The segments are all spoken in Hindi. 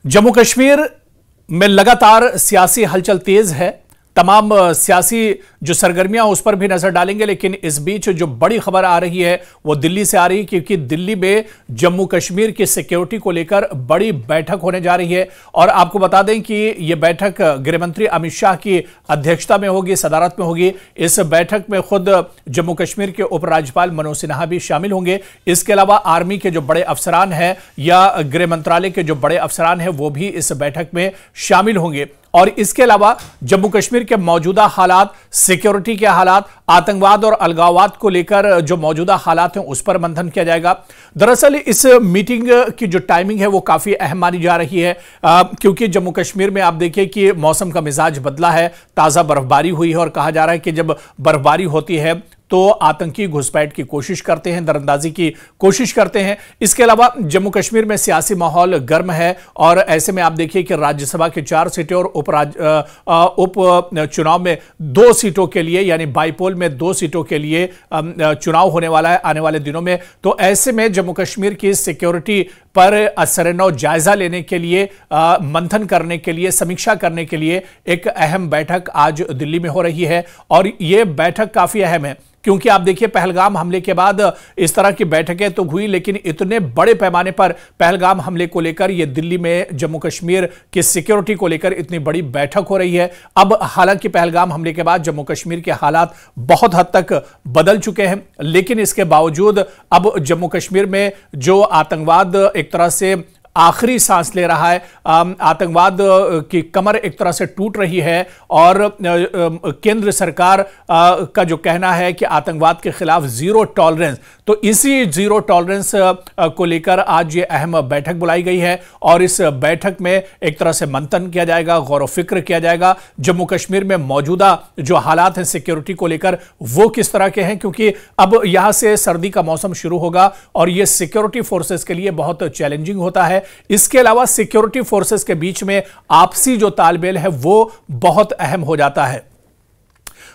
जम्मू कश्मीर में लगातार सियासी हलचल तेज है। तमाम सियासी जो सरगर्मियां उस पर भी नजर डालेंगे, लेकिन इस बीच जो बड़ी खबर आ रही है वो दिल्ली से आ रही है, क्योंकि दिल्ली में जम्मू कश्मीर की सिक्योरिटी को लेकर बड़ी बैठक होने जा रही है। और आपको बता दें कि यह बैठक गृहमंत्री अमित शाह की अध्यक्षता में होगी, सदारत में होगी। इस बैठक में खुद जम्मू कश्मीर के उपराज्यपाल मनोज सिन्हा भी शामिल होंगे। इसके अलावा आर्मी के जो बड़े अफसरान हैं या गृह मंत्रालय के जो बड़े अफसरान हैं वो भी इस बैठक में शामिल होंगे। और इसके अलावा जम्मू कश्मीर के मौजूदा हालात, सिक्योरिटी के हालात, आतंकवाद और अलगाववाद को लेकर जो मौजूदा हालात हैं उस पर मंथन किया जाएगा। दरअसल इस मीटिंग की जो टाइमिंग है वो काफी अहम मानी जा रही है, क्योंकि जम्मू कश्मीर में आप देखिए कि मौसम का मिजाज बदला है, ताजा बर्फबारी हुई है और कहा जा रहा है कि जब बर्फबारी होती है तो आतंकी घुसपैठ की कोशिश करते हैं, दरअंदाजी की कोशिश करते हैं। इसके अलावा जम्मू कश्मीर में सियासी माहौल गर्म है और ऐसे में आप देखिए कि राज्यसभा की 4 सीटें और उप चुनाव में 2 सीटों के लिए, यानी बाईपोल में 2 सीटों के लिए चुनाव होने वाला है आने वाले दिनों में। तो ऐसे में जम्मू कश्मीर की सिक्योरिटी पर असर-ए-नौ जायजा लेने के लिए, मंथन करने के लिए, समीक्षा करने के लिए एक अहम बैठक आज दिल्ली में हो रही है। और यह बैठक काफी अहम है क्योंकि आप देखिए पहलगाम हमले के बाद इस तरह की बैठकें तो हुई, लेकिन इतने बड़े पैमाने पर पहलगाम हमले को लेकर यह दिल्ली में जम्मू कश्मीर की सिक्योरिटी को लेकर इतनी बड़ी बैठक हो रही है। अब हालांकि पहलगाम हमले के बाद जम्मू कश्मीर के हालात बहुत हद तक बदल चुके हैं, लेकिन इसके बावजूद अब जम्मू कश्मीर में जो आतंकवाद एक तरह से आखिरी सांस ले रहा है, आतंकवाद की कमर एक तरह से टूट रही है और केंद्र सरकार का जो कहना है कि आतंकवाद के खिलाफ जीरो टॉलरेंस, तो इसी जीरो टॉलरेंस को लेकर आज ये अहम बैठक बुलाई गई है। और इस बैठक में एक तरह से मंथन किया जाएगा, गौर व फिक्र किया जाएगा जम्मू कश्मीर में मौजूदा जो हालात हैं सिक्योरिटी को लेकर वो किस तरह के हैं, क्योंकि अब यहां से सर्दी का मौसम शुरू होगा और यह सिक्योरिटी फोर्सेस के लिए बहुत चैलेंजिंग होता है। इसके अलावा सिक्योरिटी फोर्सेस के बीच में आपसी जो तालमेल है वो बहुत अहम हो जाता है।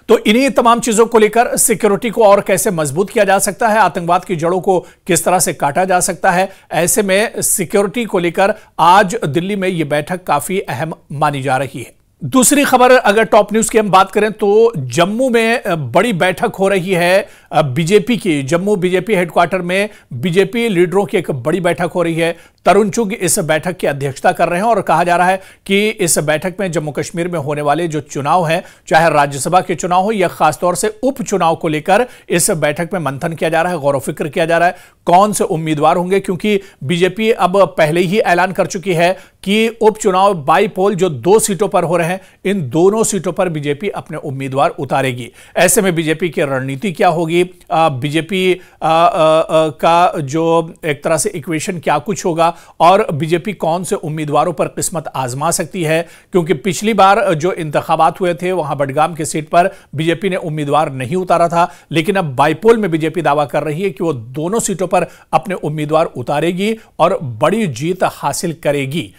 तो इन्हीं तमाम चीजों को लेकर सिक्योरिटी को और कैसे मजबूत किया जा सकता है, आतंकवाद की जड़ों को किस तरह से काटा जा सकता है, ऐसे में सिक्योरिटी को लेकर आज दिल्ली में यह बैठक काफी अहम मानी जा रही है। दूसरी खबर अगर टॉप न्यूज की हम बात करें तो जम्मू में बड़ी बैठक हो रही है बीजेपी की। जम्मू बीजेपी हेडक्वार्टर में बीजेपी लीडरों की एक बड़ी बैठक हो रही है। तरुण चुग इस बैठक की अध्यक्षता कर रहे हैं और कहा जा रहा है कि इस बैठक में जम्मू कश्मीर में होने वाले जो चुनाव हैं, चाहे राज्यसभा के चुनाव हो या खासतौर से उपचुनाव को लेकर इस बैठक में मंथन किया जा रहा है, गौर व फिक्र किया जा रहा है कौन से उम्मीदवार होंगे, क्योंकि बीजेपी अब पहले ही ऐलान कर चुकी है कि उपचुनाव बाईपोल जो 2 सीटों पर हो रहे हैं, इन दोनों सीटों पर बीजेपी अपने उम्मीदवार उतारेगी। ऐसे में बीजेपी की रणनीति क्या होगी, बीजेपी का जो एक तरह से इक्वेशन क्या कुछ होगा और बीजेपी कौन से उम्मीदवारों पर किस्मत आजमा सकती है, क्योंकि पिछली बार जो इंतखाबात हुए थे वहां बडगाम की सीट पर बीजेपी ने उम्मीदवार नहीं उतारा था, लेकिन अब बाईपोल में बीजेपी दावा कर रही है कि वो दोनों सीटों पर अपने उम्मीदवार उतारेगी और बड़ी जीत हासिल करेगी।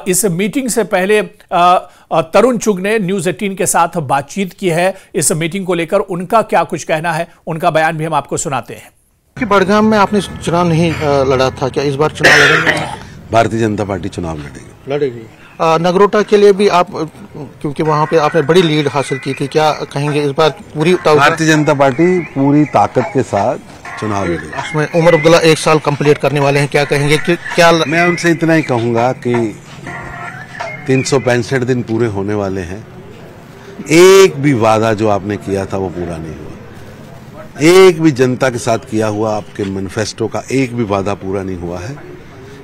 इस मीटिंग से पहले तरुण चुग ने न्यूज़ 18 के साथ बातचीत की है। इस मीटिंग को लेकर उनका क्या कुछ कहना है, उनका बयान भी हम आपको सुनाते हैं। कि बडगाम में आपने चुनाव नहीं लड़ा था, क्या इस बार चुनाव लड़ेंगे? भारतीय जनता पार्टी चुनाव लड़ेगी। नगरोटा के लिए भी आप, क्योंकि वहां पे आपने बड़ी लीड हासिल की थी, क्या कहेंगे इस बार पूरी भारतीय जनता पार्टी पूरी ताकत के साथ चुनाव लड़ेगी? उसमें उमर अब्दुल्ला 1 साल कंप्लीट करने वाले हैं, क्या कहेंगे कि क्या? मैं उनसे इतना ही कहूंगा कि 365 दिन पूरे होने वाले हैं, एक भी वादा जो आपने किया था वो पूरा नहीं हुआ, एक भी जनता के साथ किया हुआ आपके मैनिफेस्टो का एक भी वादा पूरा नहीं हुआ है।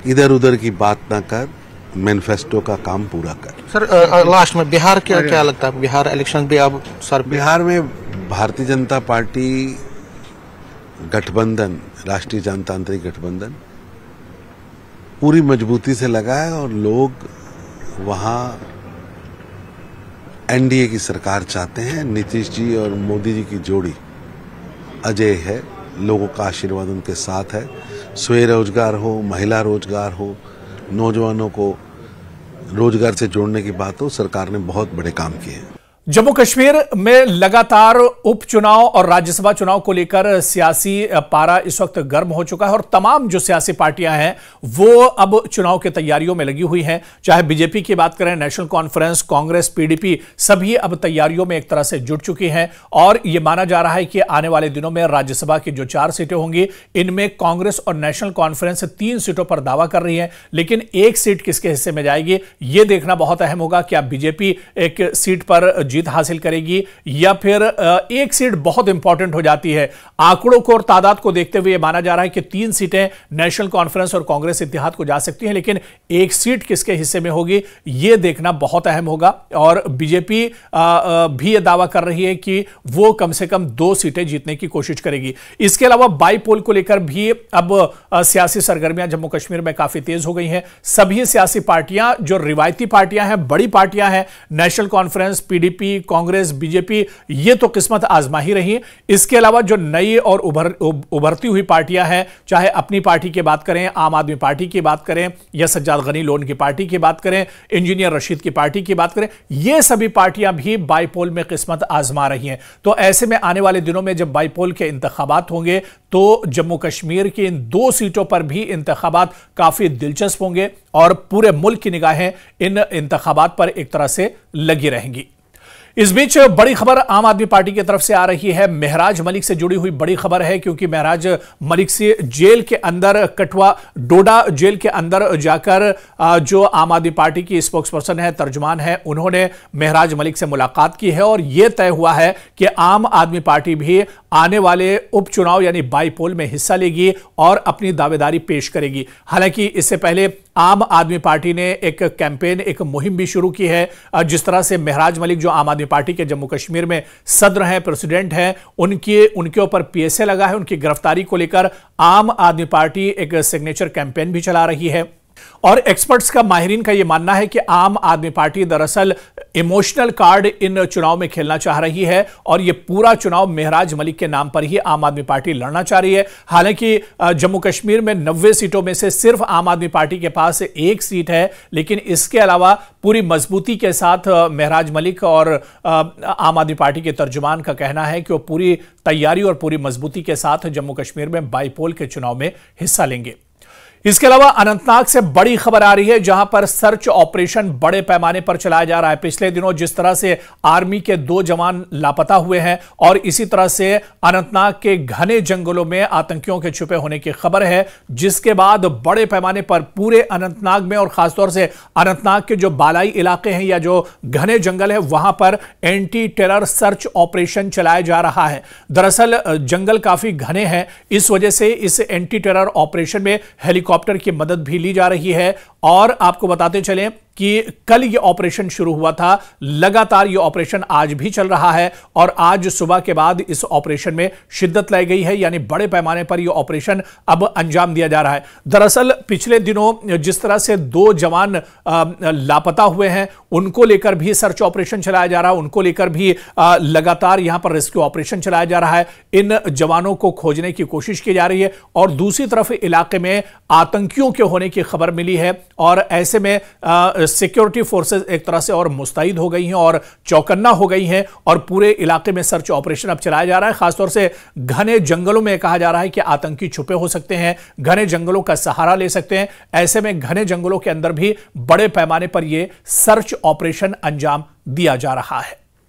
इधर उधर की बात ना कर, मैनिफेस्टो का काम पूरा कर। सर लास्ट में बिहार क्या लगता है, बिहार इलेक्शन भी अब सर? बिहार में भारतीय जनता पार्टी गठबंधन, राष्ट्रीय जनतांत्रिक गठबंधन पूरी मजबूती से लगा है और लोग वहां एनडीए की सरकार चाहते हैं। नीतीश जी और मोदी जी की जोड़ी अजय है, लोगों का आशीर्वाद उनके साथ है। स्वयं रोजगार हो, महिला रोजगार हो, नौजवानों को रोजगार से जोड़ने की बात हो, सरकार ने बहुत बड़े काम किए हैं। जम्मू कश्मीर में लगातार उपचुनाव और राज्यसभा चुनाव को लेकर सियासी पारा इस वक्त गर्म हो चुका है और तमाम जो सियासी पार्टियां हैं वो अब चुनाव की तैयारियों में लगी हुई हैं। चाहे बीजेपी की बात करें, नेशनल कॉन्फ्रेंस, कांग्रेस, पीडीपी, सभी अब तैयारियों में एक तरह से जुट चुकी हैं और यह माना जा रहा है कि आने वाले दिनों में राज्यसभा की जो 4 सीटें होंगी, इनमें कांग्रेस और नेशनल कॉन्फ्रेंस 3 सीटों पर दावा कर रही है, लेकिन एक सीट किसके हिस्से में जाएगी यह देखना बहुत अहम होगा। क्या बीजेपी एक सीट पर जीत हासिल करेगी या फिर एक सीट बहुत इंपॉर्टेंट हो जाती है। आंकड़ों को और तादाद को देखते हुए माना जा रहा है कि 3 सीटें नेशनल कॉन्फ्रेंस और कांग्रेस इत्तेहाद को जा सकती हैं, लेकिन एक सीट किसके हिस्से में होगी यह देखना बहुत अहम होगा। और बीजेपी भी यह दावा कर रही है कि वो कम से कम 2 सीटें जीतने की कोशिश करेगी। इसके अलावा बाईपोल को लेकर भी अब सियासी सरगर्मियां जम्मू कश्मीर में काफी तेज हो गई हैं। सभी सियासी पार्टियां जो रिवायती पार्टियां हैं, बड़ी पार्टियां हैं, national conference, PDP, Congress, BJP, ये तो किस्मत आजमा ही रही। इसके अलावा जो नई और उभरती हुई पार्टियां हैं, चाहे अपनी पार्टी की बात करें, आम आदमी पार्टी की बात करें या सज्जाद गनी लोन की पार्टी की बात करें, इंजीनियर रशीद की पार्टी की बात करें, ये सभी पार्टियां भी बाईपोल में किस्मत आजमा रही हैं। तो ऐसे में आने वाले दिनों में जब बाईपोल के इंतखाबात होंगे तो जम्मू कश्मीर की इन 2 सीटों पर भी इंतखाबात काफी दिलचस्प होंगे और पूरे मुल्क की निगाहें इन इंतखाबात पर एक तरह से लगी रहेंगी। इस बीच बड़ी खबर आम आदमी पार्टी की तरफ से आ रही है। महराज मलिक से जुड़ी हुई बड़ी खबर है, क्योंकि महराज मलिक से जेल के अंदर, कठुआ डोडा जेल के अंदर जाकर जो आम आदमी पार्टी की स्पोक्सपर्सन है, तर्जुमान है, उन्होंने महराज मलिक से मुलाकात की है और यह तय हुआ है कि आम आदमी पार्टी भी आने वाले उपचुनाव यानी बाईपोल में हिस्सा लेगी और अपनी दावेदारी पेश करेगी। हालांकि इससे पहले आम आदमी पार्टी ने एक कैंपेन, एक मुहिम भी शुरू की है। जिस तरह से महराज मलिक जो आम आदमी पार्टी के जम्मू कश्मीर में सदर हैं, प्रेसिडेंट हैं, उनके ऊपर पीएसए लगा है। उनकी गिरफ्तारी को लेकर आम आदमी पार्टी एक सिग्नेचर कैंपेन भी चला रही है और एक्सपर्ट्स का, माहिरीन का यह मानना है कि आम आदमी पार्टी दरअसल इमोशनल कार्ड इन चुनाव में खेलना चाह रही है और यह पूरा चुनाव महराज मलिक के नाम पर ही आम आदमी पार्टी लड़ना चाह रही है। हालांकि जम्मू कश्मीर में 90 सीटों में से सिर्फ आम आदमी पार्टी के पास 1 सीट है, लेकिन इसके अलावा पूरी मजबूती के साथ महराज मलिक और आम आदमी पार्टी के तर्जुमान का कहना है कि वो पूरी तैयारी और पूरी मजबूती के साथ जम्मू कश्मीर में बाईपोल के चुनाव में हिस्सा लेंगे। इसके अलावा अनंतनाग से बड़ी खबर आ रही है, जहां पर सर्च ऑपरेशन बड़े पैमाने पर चलाया जा रहा है। पिछले दिनों जिस तरह से आर्मी के 2 जवान लापता हुए हैं और इसी तरह से अनंतनाग के घने जंगलों में आतंकियों के छुपे होने की खबर है, जिसके बाद बड़े पैमाने पर पूरे अनंतनाग में और खासतौर से अनंतनाग के जो बालाई इलाके हैं या जो घने जंगल है, वहां पर एंटी टेरर सर्च ऑपरेशन चलाया जा रहा है। दरअसल जंगल काफी घने हैं, इस वजह से इस एंटी टेरर ऑपरेशन में हेलीकॉप्टर की मदद भी ली जा रही है। और आपको बताते चलें कि कल यह ऑपरेशन शुरू हुआ था, लगातार यह ऑपरेशन आज भी चल रहा है और आज सुबह के बाद इस ऑपरेशन में शिद्दत लाई गई है, यानी बड़े पैमाने पर यह ऑपरेशन अब अंजाम दिया जा रहा है। दरअसल पिछले दिनों जिस तरह से 2 जवान लापता हुए हैं, उनको लेकर भी सर्च ऑपरेशन चलाया जा रहा है, उनको लेकर भी लगातार यहां पर रेस्क्यू ऑपरेशन चलाया जा रहा है। इन जवानों को खोजने की कोशिश की जा रही है और दूसरी तरफ इलाके में आतंकियों के होने की खबर मिली है और ऐसे में सिक्योरिटी फोर्सेस एक तरह से और मुस्तैद हो गई हैं और चौकन्ना हो गई हैं और पूरे इलाके में सर्च ऑपरेशन अब चलाया जा रहा है। खासतौर से घने जंगलों में कहा जा रहा है कि आतंकी छुपे हो सकते हैं, घने जंगलों का सहारा ले सकते हैं। ऐसे में घने जंगलों के अंदर भी बड़े पैमाने पर यह सर्च ऑपरेशन अंजाम दिया जा रहा है।